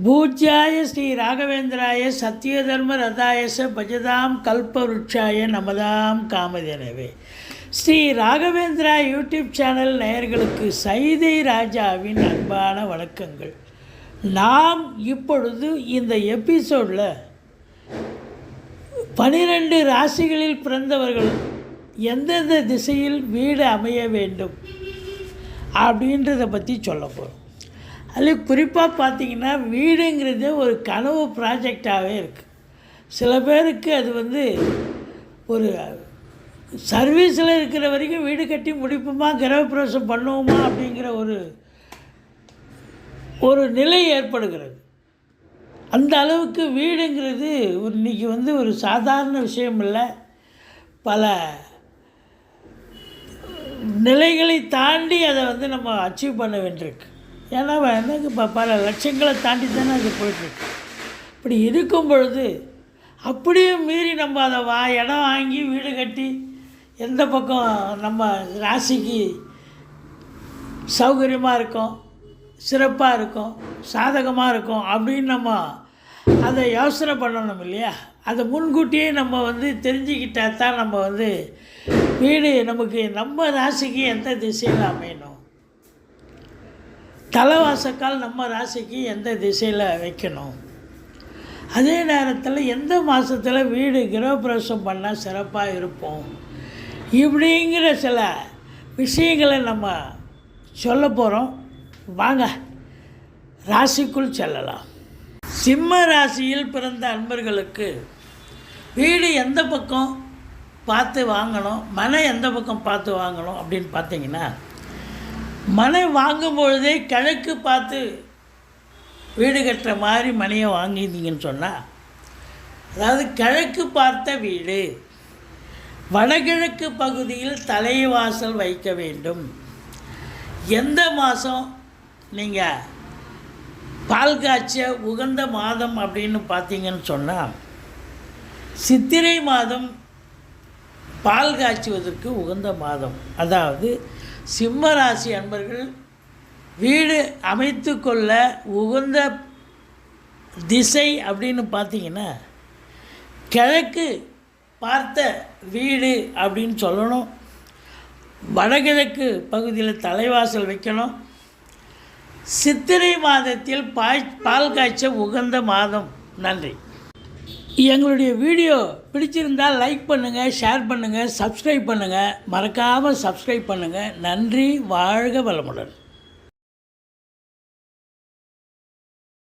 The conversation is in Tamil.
பூஜ்யாய ஸ்ரீ ராகவேந்திராய சத்யதர்ம ரதாயச பஜதாம் கல்பவருட்சாய நமதாம் காமதேனவே. ஸ்ரீ ராகவேந்திரா யூடியூப் சேனல் நேயர்களுக்கு சைதை ராஜாவின் அன்பான வணக்கங்கள். நாம் இப்பொழுது இந்த எபிசோடில் 12 ராசிகளில் பிறந்தவர்கள் எந்தெந்த திசையில் வீடு அமைய வேண்டும் அப்படின்றத பற்றி சொல்ல போகிறோம். அதில் குறிப்பாக பார்த்திங்கன்னா வீடுங்கிறது ஒரு கனவு ப்ராஜெக்டாகவே இருக்குது. சில பேருக்கு அது ஒரு சர்வீஸில் இருக்கிற வரைக்கும் வீடு கட்டி முடிப்போமா, கிரகப்பிரவேசம் பண்ணுவோமா அப்படிங்கிற ஒரு நிலை ஏற்படுகிறது. அந்த அளவுக்கு வீடுங்கிறது இன்றைக்கி ஒரு சாதாரண விஷயம் இல்லை. பல நிலைகளை தாண்டி அதை நம்ம அச்சீவ் பண்ண வேண்டியிருக்கு. ஏன்னா இப்போ பல லட்சங்களை தாண்டி தானே அது போயிட்டுருக்கு. இப்படி இருக்கும் பொழுது அப்படியே மீறி நம்ம அதை இடம் வாங்கி வீடு கட்டி எந்த பக்கம் நம்ம ராசிக்கு சௌகரியமாக இருக்கும், சிறப்பாக இருக்கும், சாதகமாக இருக்கும் அப்படின்னு நம்ம அதை யோசனை பண்ணணும் இல்லையா? அதை முன்கூட்டியே நம்ம தெரிஞ்சுக்கிட்டால் தான் நம்ம வீடு நமக்கு நம்ம ராசிக்கு எந்த திசையில் அமையணும், தலைவாசக்கால் நம்ம ராசிக்கு எந்த திசையில் வைக்கணும், அதே நேரத்தில் எந்த மாதத்தில் வீடு கிரகப்பிரவேசம் பண்ணால் சிறப்பாக இருப்போம், இப்படிங்கிற சில விஷயங்களை நம்ம சொல்ல போகிறோம். வாங்க ராசிக்குள் செல்லலாம். சிம்ம ராசியில் பிறந்த அன்பர்களுக்கு வீடு எந்த பக்கம் பார்த்து வாங்கணும், மனை எந்த பக்கம் பார்த்து வாங்கணும் அப்படின்னு பார்த்தீங்கன்னா, மனை வாங்கும்பொழுதே கிழக்கு பார்த்து வீடு கட்டுற மாதிரி மனையை வாங்கிட்டீங்கன்னு சொன்னால், அதாவது கிழக்கு பார்த்த வீடு, வடகிழக்கு பகுதியில் தலைவாசல் வைக்க வேண்டும். எந்த மாதம் நீங்கள் பால் காய்ச்ச உகந்த மாதம் அப்படின்னு பார்த்தீங்கன்னு சொன்னால், சித்திரை மாதம் பால் காய்ச்சுவதற்கு உகந்த மாதம். அதாவது சிம்ம ராசி அன்பர்கள் வீடு அமைத்து கொள்ள உகந்த திசை அப்படின்னு பார்த்தீங்கன்னா கிழக்கு பார்த்த வீடு அப்படின்னு சொல்லணும். வடகிழக்கு பகுதியில் தலைவாசல் வைக்கணும். சித்திரை மாதத்தில் பால் காய்ச்ச உகந்த மாதம். நன்றி. எங்களுடைய வீடியோ பிடிச்சிருந்தால் லைக் பண்ணுங்கள், ஷேர் பண்ணுங்கள், சப்ஸ்கிரைப் பண்ணுங்கள். மறக்காமல் சப்ஸ்கிரைப் பண்ணுங்கள். நன்றி. வாழ்க வளமுடன்.